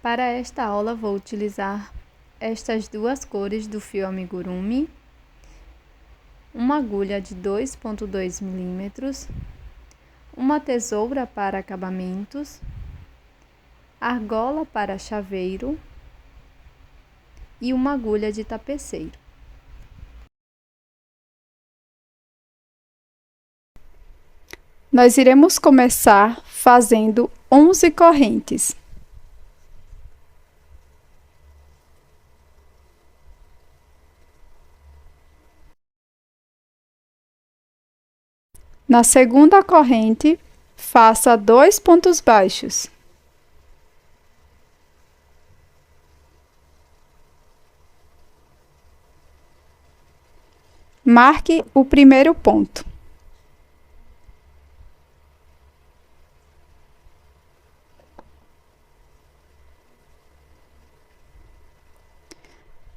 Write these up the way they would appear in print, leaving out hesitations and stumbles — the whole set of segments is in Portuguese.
Para esta aula vou utilizar estas duas cores do fio amigurumi, uma agulha de 2,2 milímetros, uma tesoura para acabamentos, argola para chaveiro e uma agulha de tapeceiro. Nós iremos começar fazendo 11 correntes. Na segunda corrente, faça 2 pontos baixos. Marque o primeiro ponto.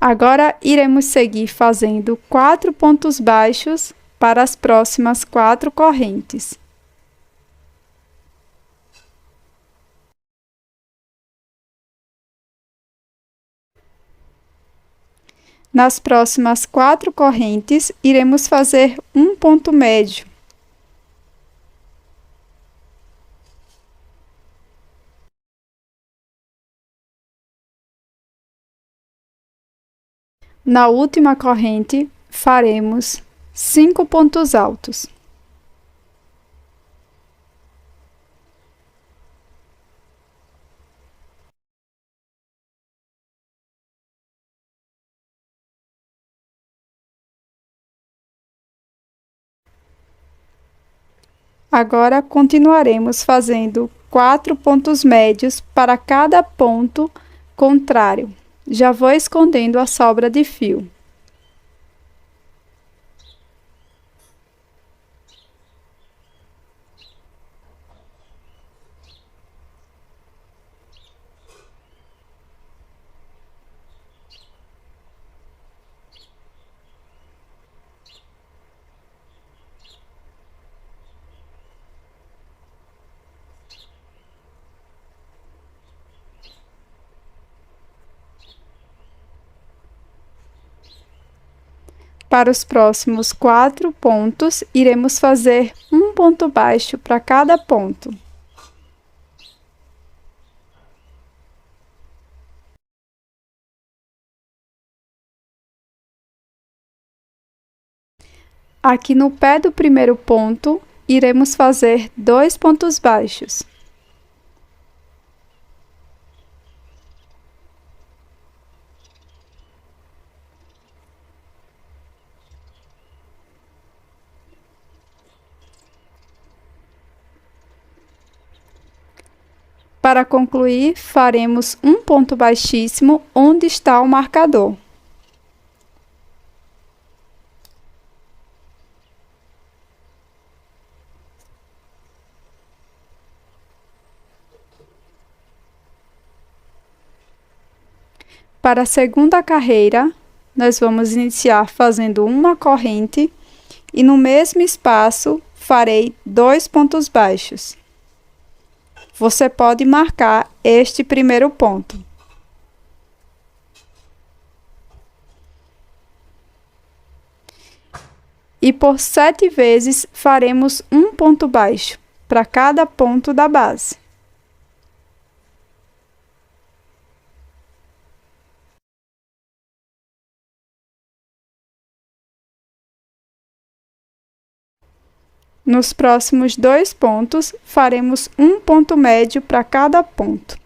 Agora, iremos seguir fazendo 4 pontos baixos para as próximas 4 correntes. Nas próximas 4 correntes, iremos fazer um ponto médio. Na última corrente, faremos 5 pontos altos. Agora, continuaremos fazendo 4 pontos médios para cada ponto contrário. Já vou escondendo a sobra de fio. Para os próximos 4 pontos, iremos fazer um ponto baixo para cada ponto. Aqui no pé do primeiro ponto, iremos fazer 2 pontos baixos. Para concluir, faremos um ponto baixíssimo onde está o marcador. Para a segunda carreira, nós vamos iniciar fazendo uma corrente e no mesmo espaço farei 2 pontos baixos. Você pode marcar este primeiro ponto. E por 7 vezes faremos um ponto baixo para cada ponto da base. Nos próximos 2 pontos, faremos um ponto médio para cada ponto.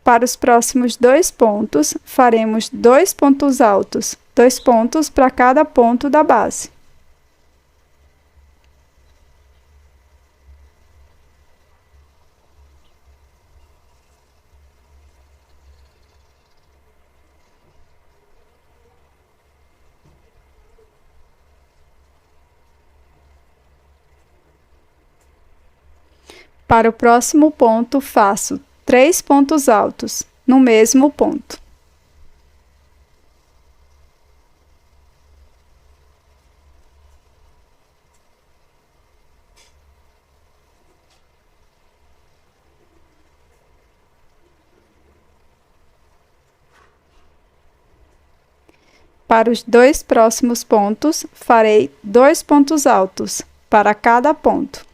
Para os próximos 2 pontos, faremos 2 pontos altos, 2 pontos para cada ponto da base. Para o próximo ponto, faço 3 pontos altos no mesmo ponto. Para os 2 próximos pontos, farei 2 pontos altos para cada ponto.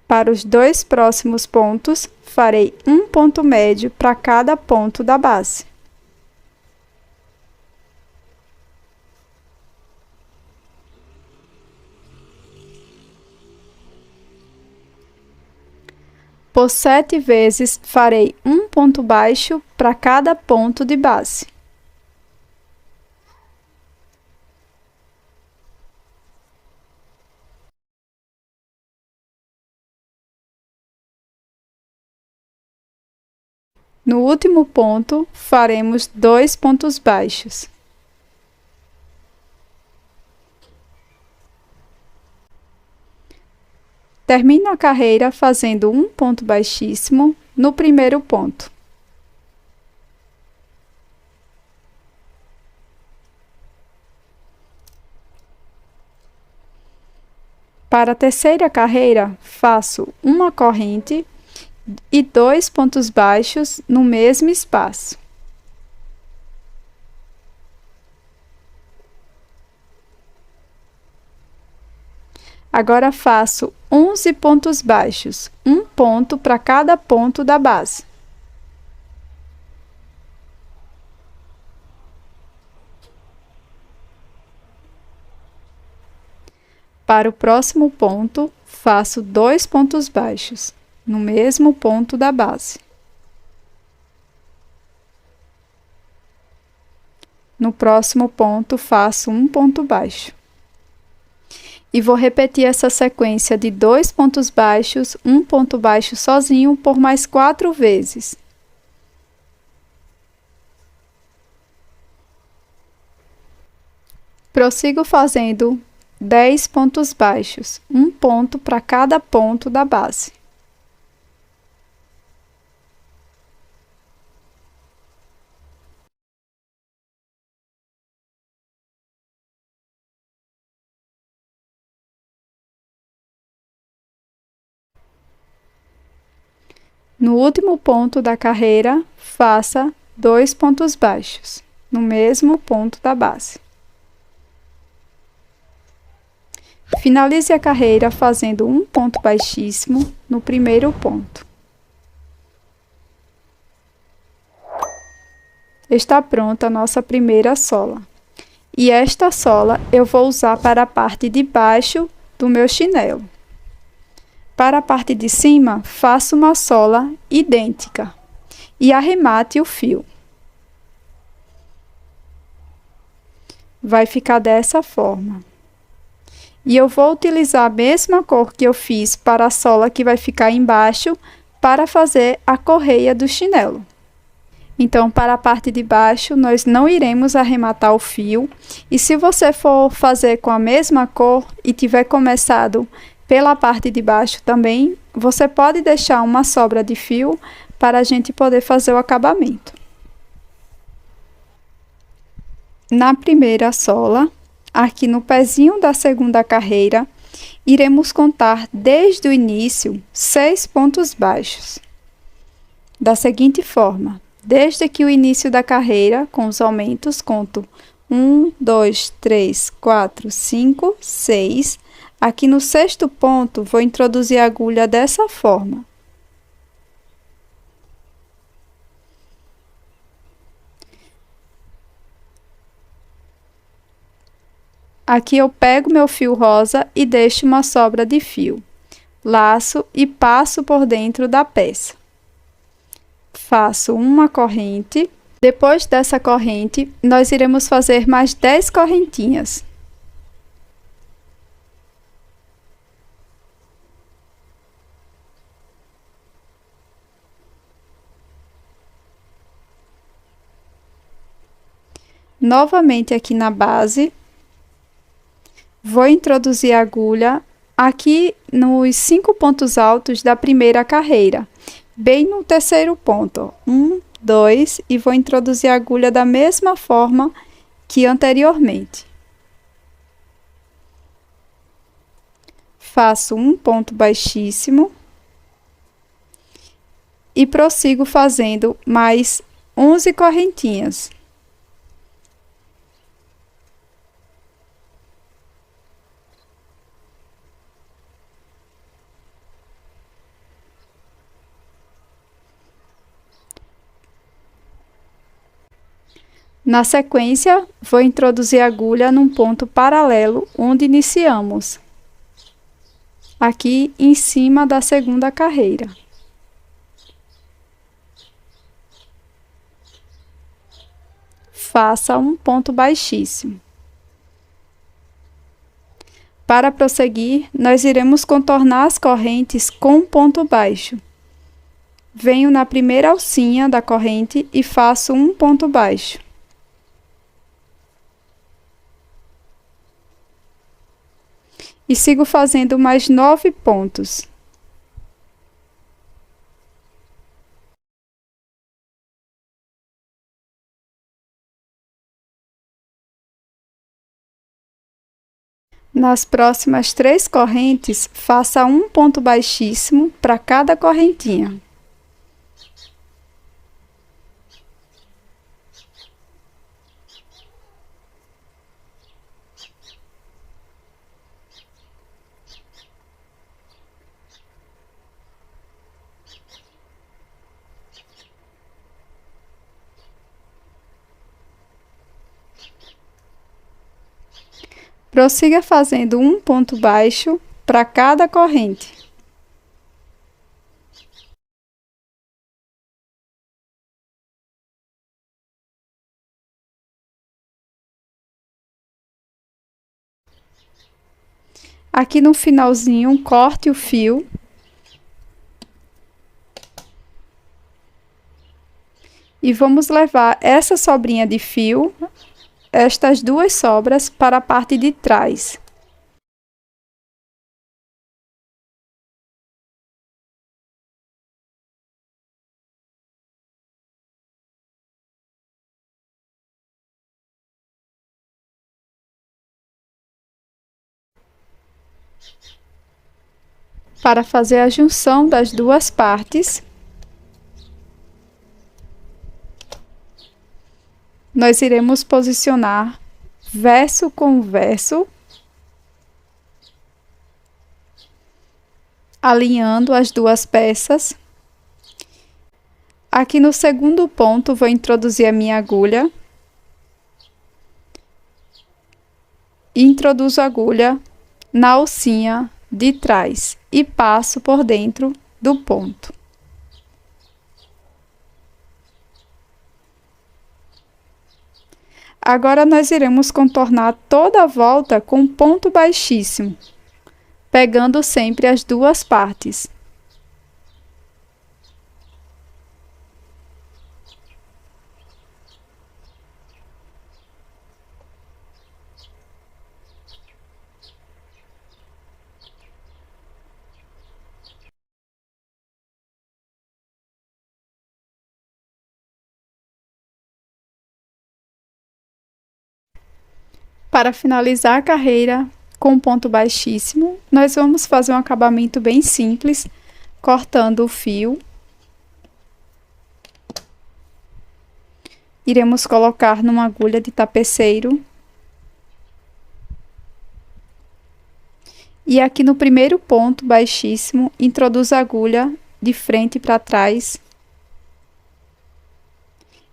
Para os 2 próximos pontos, farei um ponto médio para cada ponto da base. Por 7 vezes, farei um ponto baixo para cada ponto de base. No último ponto, faremos 2 pontos baixos. Termino a carreira fazendo um ponto baixíssimo no primeiro ponto. Para a terceira carreira, faço uma corrente e 2 pontos baixos no mesmo espaço. Agora faço 11 pontos baixos, um ponto para cada ponto da base. Para o próximo ponto, faço 2 pontos baixos, no mesmo ponto da base. No próximo ponto, faço um ponto baixo. E vou repetir essa sequência de 2 pontos baixos, um ponto baixo sozinho por mais 4 vezes. Prossigo fazendo 10 pontos baixos, um ponto para cada ponto da base. No último ponto da carreira, faça 2 pontos baixos, no mesmo ponto da base. Finalize a carreira fazendo um ponto baixíssimo no primeiro ponto. Está pronta a nossa primeira sola. E esta sola eu vou usar para a parte de baixo do meu chinelo. Para a parte de cima, faço uma sola idêntica e arremate o fio. Vai ficar dessa forma. E eu vou utilizar a mesma cor que eu fiz para a sola que vai ficar embaixo para fazer a correia do chinelo. Então, para a parte de baixo, nós não iremos arrematar o fio. E se você for fazer com a mesma cor e tiver começado pela parte de baixo também, você pode deixar uma sobra de fio para a gente poder fazer o acabamento. Na primeira sola, aqui no pezinho da segunda carreira, iremos contar desde o início 6 pontos baixos. Da seguinte forma, desde que o início da carreira, com os aumentos, conto 1, 2, 3, 4, 5, 6. Aqui no sexto ponto, vou introduzir a agulha dessa forma. Aqui eu pego meu fio rosa e deixo uma sobra de fio. Laço e passo por dentro da peça. Faço uma corrente. Depois dessa corrente, nós iremos fazer mais 10 correntinhas. Novamente aqui na base, vou introduzir a agulha aqui nos 5 pontos altos da primeira carreira, bem no terceiro ponto, 1, 2, e vou introduzir a agulha da mesma forma que anteriormente. faço um ponto baixíssimo e prossigo fazendo mais 11 correntinhas. Na sequência, vou introduzir a agulha num ponto paralelo onde iniciamos, aqui em cima da segunda carreira. Faça um ponto baixíssimo. Para prosseguir, nós iremos contornar as correntes com um ponto baixo. Venho na primeira alcinha da corrente e faço um ponto baixo. E sigo fazendo mais 9 pontos. Nas próximas 3 correntes, faça um ponto baixíssimo para cada correntinha. Prossiga fazendo um ponto baixo para cada corrente. Aqui no finalzinho, corte o fio. E vamos levar essa sobrinha de fio, estas 2 sobras, para a parte de trás. Para fazer a junção das 2 partes, nós iremos posicionar verso com verso, alinhando as 2 peças. Aqui no segundo ponto, vou introduzir a minha agulha. E introduzo a agulha na alcinha de trás e passo por dentro do ponto. Agora, nós iremos contornar toda a volta com ponto baixíssimo, pegando sempre as 2 partes. Para finalizar a carreira com ponto baixíssimo, nós vamos fazer um acabamento bem simples, cortando o fio. Iremos colocar numa agulha de tapeceiro. E aqui no primeiro ponto baixíssimo, introduzo a agulha de frente para trás.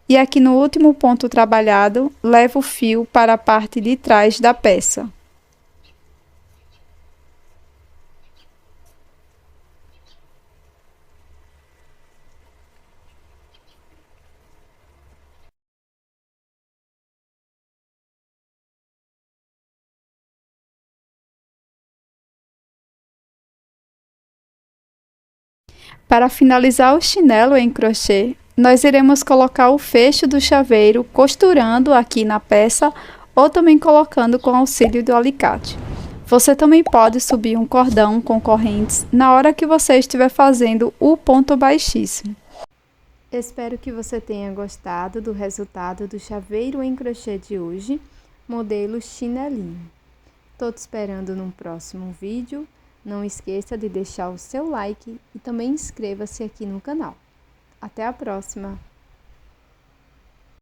E aqui no último ponto trabalhado, levo o fio para a parte de trás da peça. Para finalizar o chinelo em crochê, nós iremos colocar o fecho do chaveiro costurando aqui na peça ou também colocando com auxílio do alicate. Você também pode subir um cordão com correntes na hora que você estiver fazendo o ponto baixíssimo. Espero que você tenha gostado do resultado do chaveiro em crochê de hoje, modelo chinelinho. Estou te esperando num próximo vídeo. Não esqueça de deixar o seu like e também inscreva-se aqui no canal. Até a próxima!